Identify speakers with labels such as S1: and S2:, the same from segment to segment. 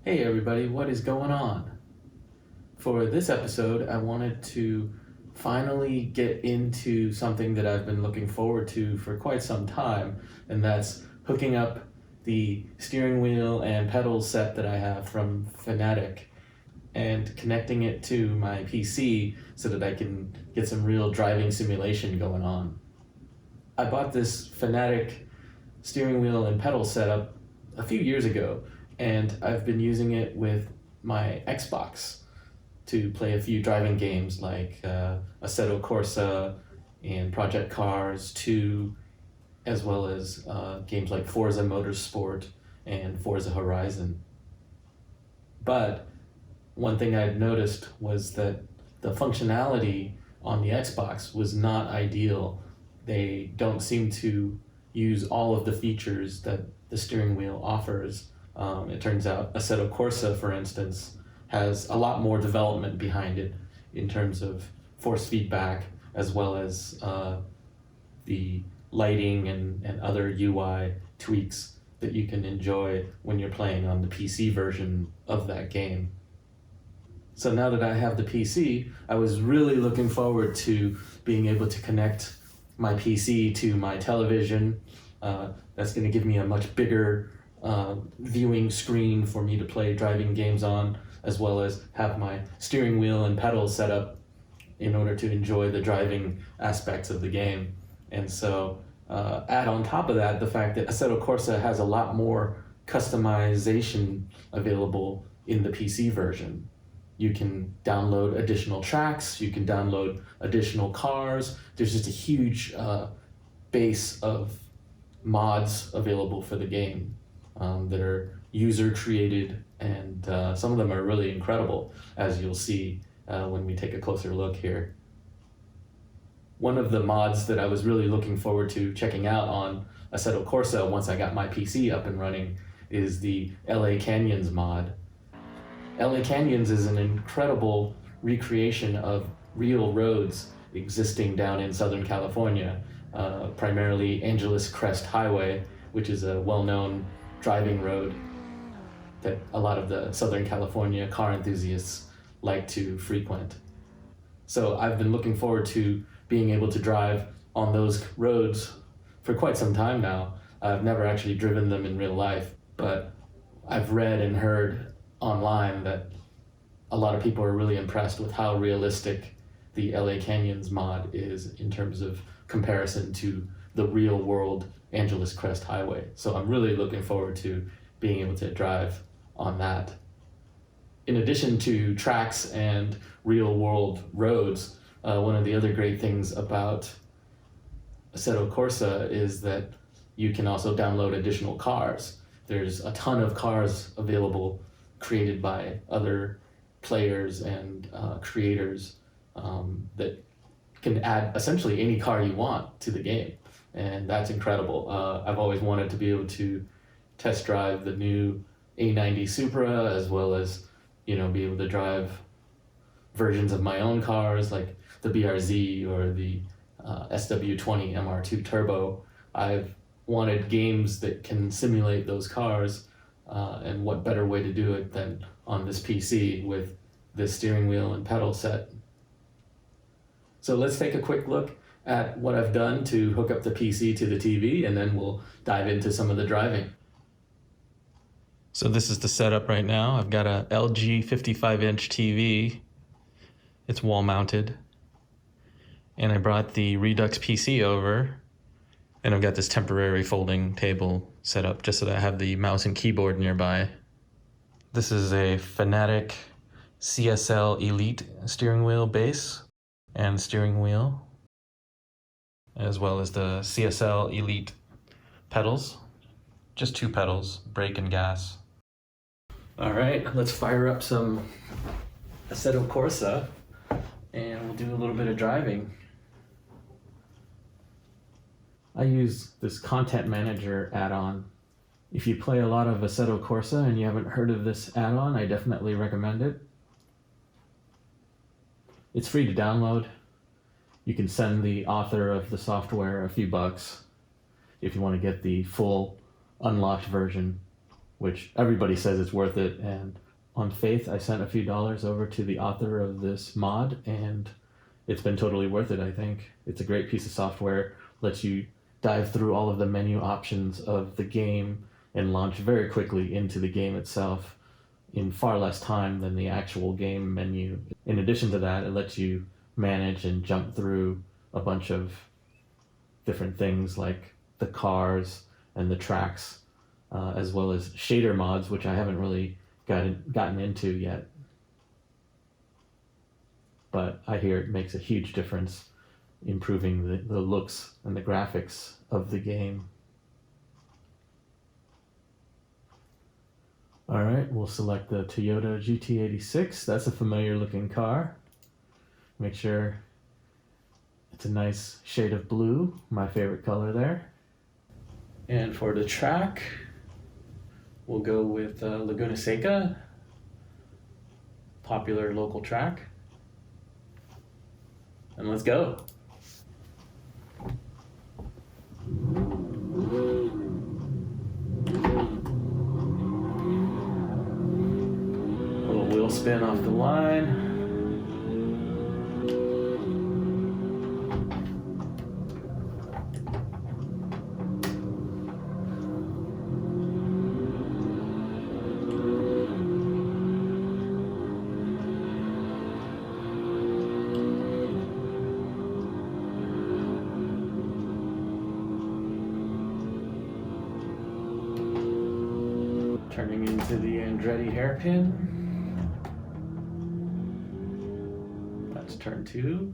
S1: Hey everybody, what is going on? For this episode, I wanted to finally get into something that I've been looking forward to for quite some time, and that's hooking up the steering wheel and pedals set that I have from Fanatec and connecting it to my PC so that I can get some real driving simulation going on. I bought this Fanatec steering wheel and pedal setup a few years ago, and I've been using it with my Xbox to play a few driving games like Assetto Corsa and Project Cars 2, as well as games like Forza Motorsport and Forza Horizon. But one thing I'd noticed was that the functionality on the Xbox was not ideal. They don't seem to use all of the features that the steering wheel offers. It turns out Assetto Corsa, for instance, has a lot more development behind it in terms of force feedback, as well as the lighting and other UI tweaks that you can enjoy when you're playing on the PC version of that game. So now that I have the PC, I was really looking forward to being able to connect my PC to my television. That's going to give me a much bigger viewing screen for me to play driving games on, as well as have my steering wheel and pedals set up in order to enjoy the driving aspects of the game. And so add on top of that the fact that Assetto Corsa has a lot more customization available in the PC version. You can download additional tracks, you can download additional cars. There's just a huge base of mods available for the game that are user created, and some of them are really incredible, as you'll see when we take a closer look here. One of the mods that I was really looking forward to checking out on Assetto Corsa once I got my PC up and running is the LA Canyons mod. LA Canyons is an incredible recreation of real roads existing down in Southern California, primarily Angeles Crest Highway, which is a well-known driving road that a lot of the Southern California car enthusiasts like to frequent. So I've been looking forward to being able to drive on those roads for quite some time now. I've never actually driven them in real life, but I've read and heard online that a lot of people are really impressed with how realistic the LA Canyons mod is in terms of comparison to the real world Angeles Crest Highway. So I'm really looking forward to being able to drive on that. In addition to tracks and real world roads, one of the other great things about Assetto Corsa is that you can also download additional cars. There's a ton of cars available created by other players and creators that can add essentially any car you want to the game, and that's incredible. I've always wanted to be able to test drive the new A90 Supra, as well as be able to drive versions of my own cars like the BRZ or the SW20 MR2 Turbo. I've wanted games that can simulate those cars, and what better way to do it than on this PC with this steering wheel and pedal set. So let's take a quick look at what I've done to hook up the PC to the TV, and then we'll dive into some of the driving. So this is the setup right now. I've got a LG 55-inch TV. It's wall mounted. And I brought the Redux PC over, and I've got this temporary folding table set up just so that I have the mouse and keyboard nearby. This is a Fanatec CSL Elite steering wheel base and steering wheel, as well as the CSL Elite pedals. Just two pedals, brake and gas. All right, let's fire up some Assetto Corsa, and we'll do a little bit of driving. I use this Content Manager add-on. If you play a lot of Assetto Corsa and you haven't heard of this add-on, I definitely recommend it. It's free to download. You can send the author of the software a few bucks if you want to get the full unlocked version. which everybody says it's worth it. And on faith, I sent a few dollars over to the author of this mod, and it's been totally worth it, I think. It's a great piece of software, lets you dive through all of the menu options of the game and launch very quickly into the game itself in far less time than the actual game menu. In addition to that, it lets you manage and jump through a bunch of different things like the cars and the tracks, as well as shader mods, which I haven't really gotten into yet. But I hear it makes a huge difference, improving the looks and the graphics of the game. All right, we'll select the Toyota GT86. That's a familiar looking car. Make sure it's a nice shade of blue, my favorite color there. And for the track, we'll go with Laguna Seca, popular local track. And let's go. A little wheel spin off the line. Turning into the Andretti hairpin. That's turn 2.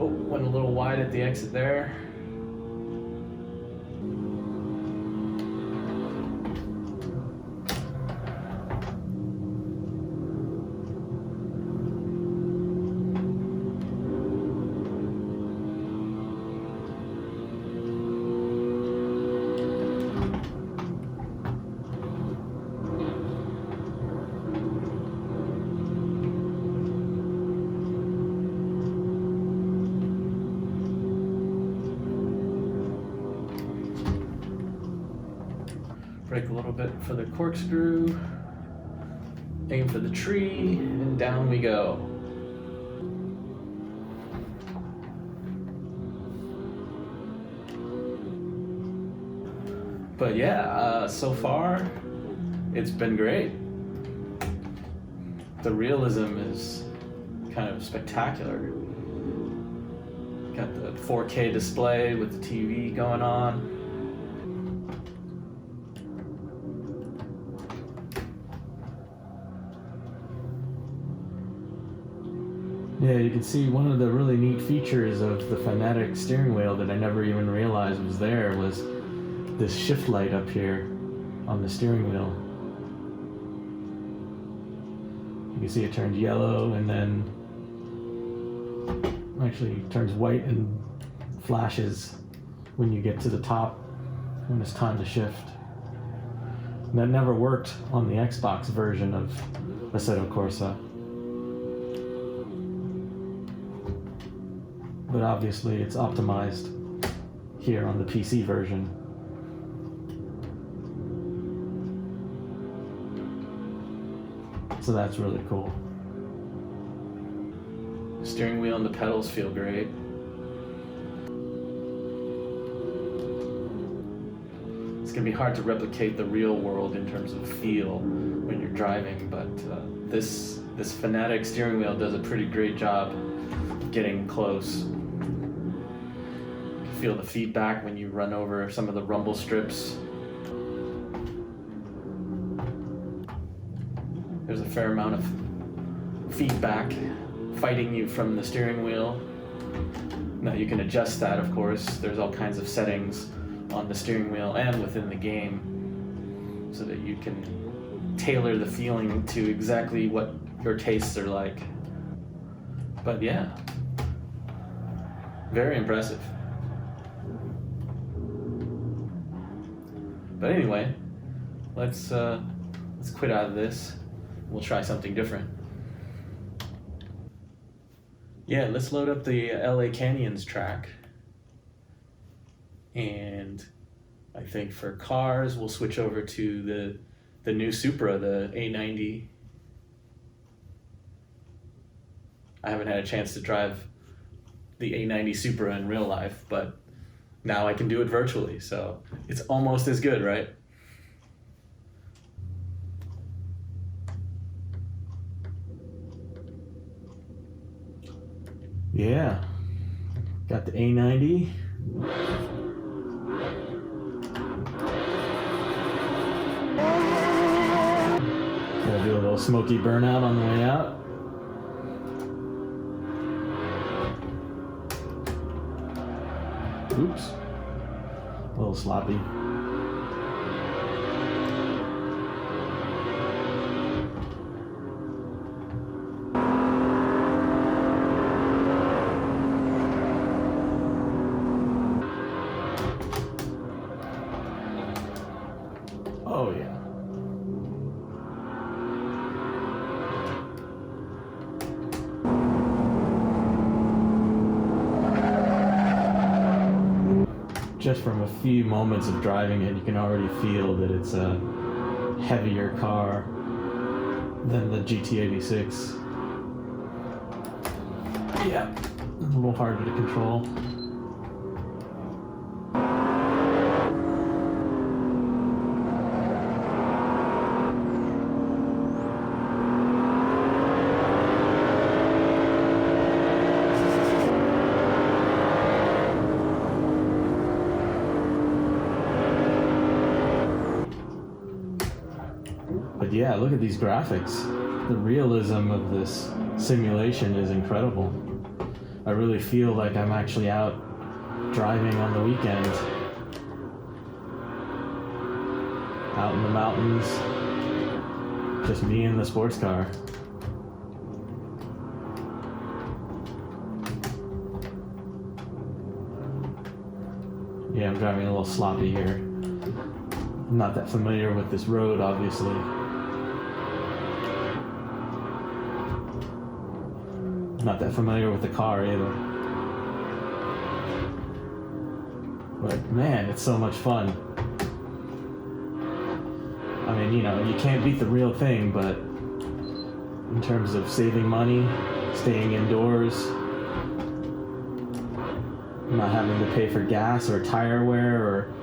S1: Oh, went a little wide at the exit there. Brake a little bit for the corkscrew, aim for the tree, and down we go. But yeah, so far, it's been great. The realism is kind of spectacular. Got the 4K display with the TV going on. Yeah, you can see one of the really neat features of the Fanatec steering wheel that I never even realized was there was this shift light up here on the steering wheel. You can see it turns yellow and then actually turns white and flashes when you get to the top when it's time to shift. And that never worked on the Xbox version of Assetto Corsa. But obviously it's optimized here on the PC version. So that's really cool. The steering wheel and the pedals feel great. It's gonna be hard to replicate the real world in terms of feel when you're driving, but this Fanatec steering wheel does a pretty great job getting close. You can feel the feedback when you run over some of the rumble strips. There's a fair amount of feedback fighting you from the steering wheel. Now you can adjust that, of course. There's all kinds of settings on the steering wheel and within the game so that you can tailor the feeling to exactly what your tastes are like. But yeah, very impressive. But anyway, let's quit out of this. We'll try something different. Yeah, let's load up the LA Canyons track. And I think for cars, we'll switch over to the new Supra, the A90. I haven't had a chance to drive the A90 Supra in real life, but now I can do it virtually, so it's almost as good, right? Yeah, got the A90. Gonna do a little smoky burnout on the way out. Oops, a little sloppy. Oh yeah. Just from a few moments of driving it, you can already feel that it's a heavier car than the GT86. Yeah, a little harder to control. But yeah, look at these graphics. The realism of this simulation is incredible. I really feel like I'm actually out driving on the weekend. Out in the mountains. Just me in the sports car. Yeah, I'm driving a little sloppy here. I'm not that familiar with this road, obviously. Not that familiar with the car either. But man, it's so much fun. I mean, you know, you can't beat the real thing, but in terms of saving money, staying indoors, not having to pay for gas or tire wear or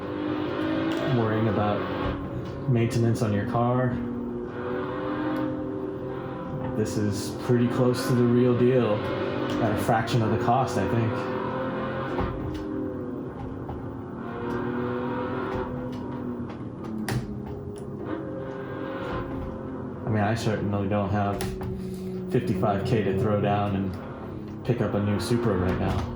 S1: worrying about maintenance on your car, this is pretty close to the real deal at a fraction of the cost, I think. I mean, I certainly don't have $55K to throw down and pick up a new Supra right now.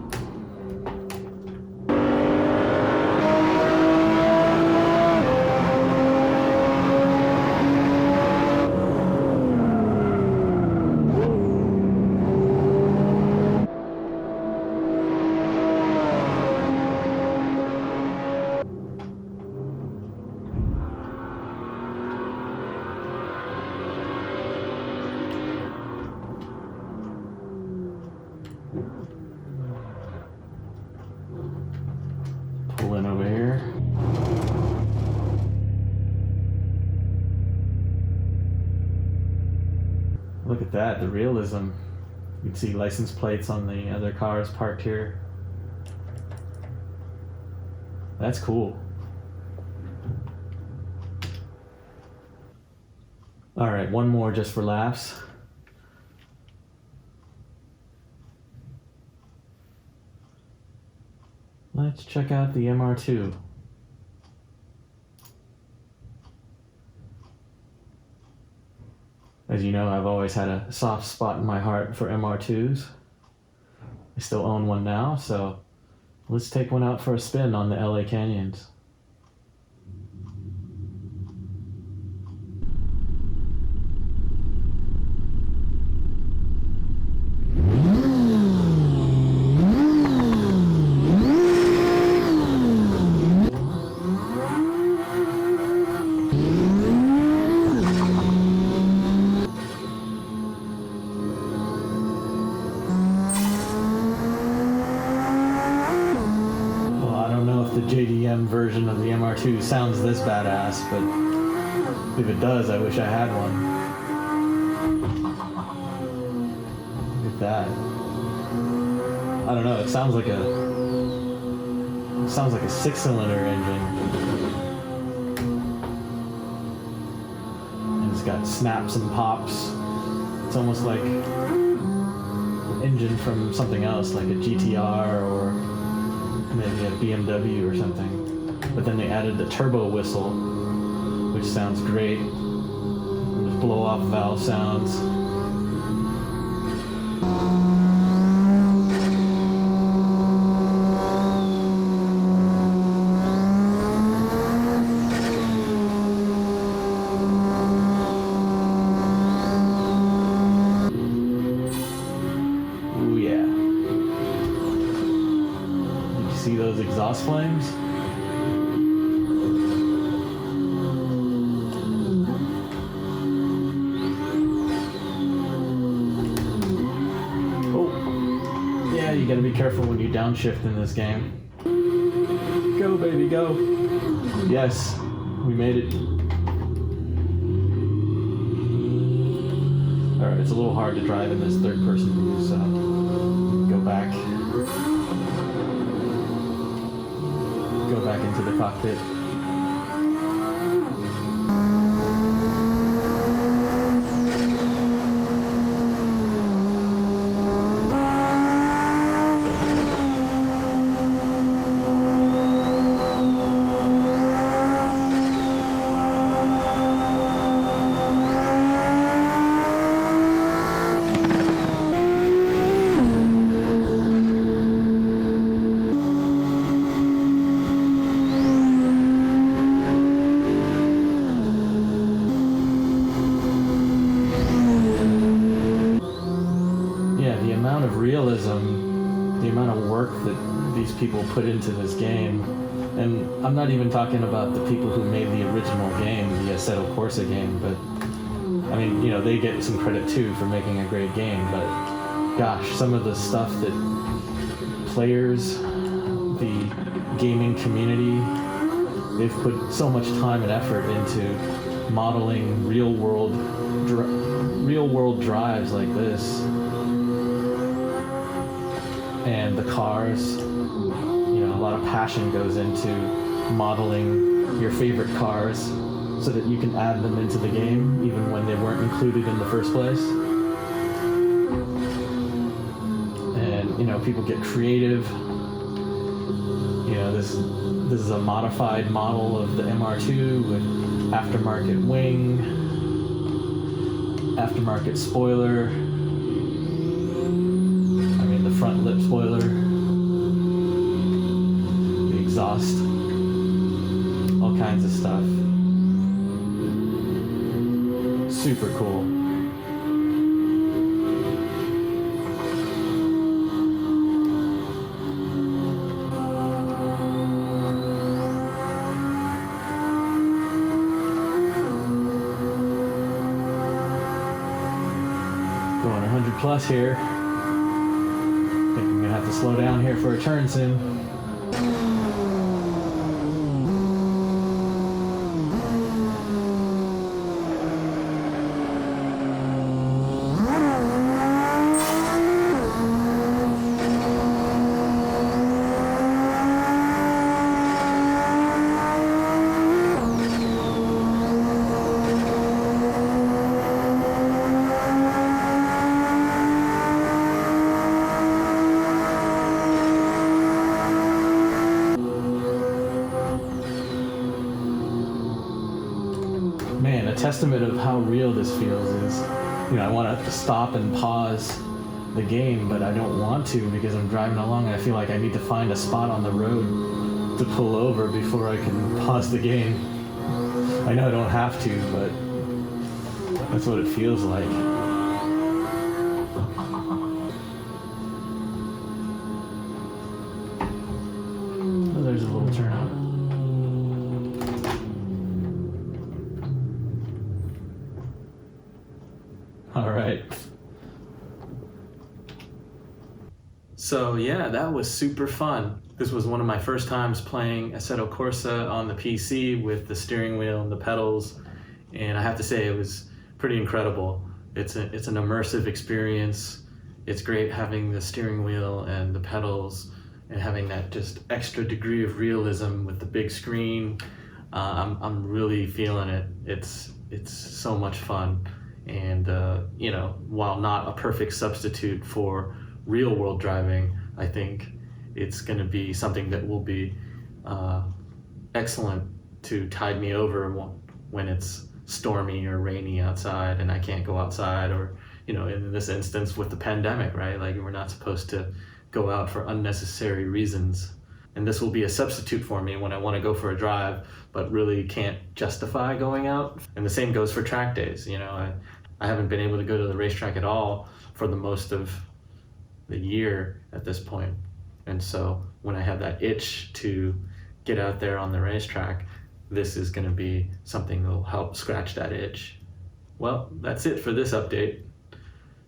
S1: Pull in over here. Look at that, the realism. You can see license plates on the other cars parked here. That's cool. All right, one more just for laughs. Let's check out the MR2. As you know, I've always had a soft spot in my heart for MR2s. I still own one now, so let's take one out for a spin on the LA Canyons. the MR2 sounds this badass, but if it does, I wish I had one. Look at that. I don't know, it sounds like a 6-cylinder engine. And it's got snaps and pops. It's almost like an engine from something else, like a GTR or maybe a BMW or something. But then they added the turbo whistle, which sounds great. There's blow-off valve sounds. Ooh yeah. Did you see those exhaust flames? You gotta be careful when you downshift in this game. Go, baby, go. Yes, we made it. Alright, it's a little hard to drive in this third-person view, so go back. Go back into the cockpit. Realism, the amount of work that these people put into this game, and I'm not even talking about the people who made the original game, the Assetto Corsa game, but I mean, you know, they get some credit too for making a great game, but gosh, some of the stuff that players, the gaming community, they've put so much time and effort into modeling real world drives like this. And the cars, you know, a lot of passion goes into modeling your favorite cars so that you can add them into the game even when they weren't included in the first place. And, you know, people get creative. You know, this is a modified model of the MR2 with aftermarket wing, aftermarket spoiler, front lip spoiler, the exhaust, all kinds of stuff. Super cool. Going 100 plus here. I'm gonna have to slow down here for a turn soon. Man, a testament of how real this feels is, you know, I want to stop and pause the game, but I don't want to because I'm driving along and I feel like I need to find a spot on the road to pull over before I can pause the game. I know I don't have to, but that's what it feels like. Oh, there's a little turnout. All right. So yeah, that was super fun. This was one of my first times playing Assetto Corsa on the PC with the steering wheel and the pedals, and I have to say it was pretty incredible. It's an immersive experience. It's great having the steering wheel and the pedals and having that just extra degree of realism with the big screen. I'm really feeling it. It's so much fun, and while not a perfect substitute for real world driving, I think it's going to be something that will be excellent to tide me over when it's stormy or rainy outside and I can't go outside, or in this instance with the pandemic, right? Like, we're not supposed to go out for unnecessary reasons. And this will be a substitute for me when I want to go for a drive, but really can't justify going out. And the same goes for track days. I haven't been able to go to the racetrack at all for the most of the year at this point. And so when I have that itch to get out there on the racetrack, this is going to be something that will help scratch that itch. Well, that's it for this update.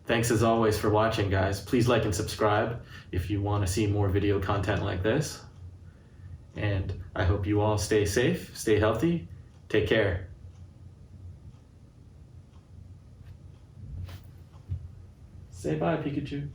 S1: Thanks as always for watching, guys. Please like and subscribe if you want to see more video content like this. And I hope you all stay safe, stay healthy, take care. Say bye, Pikachu.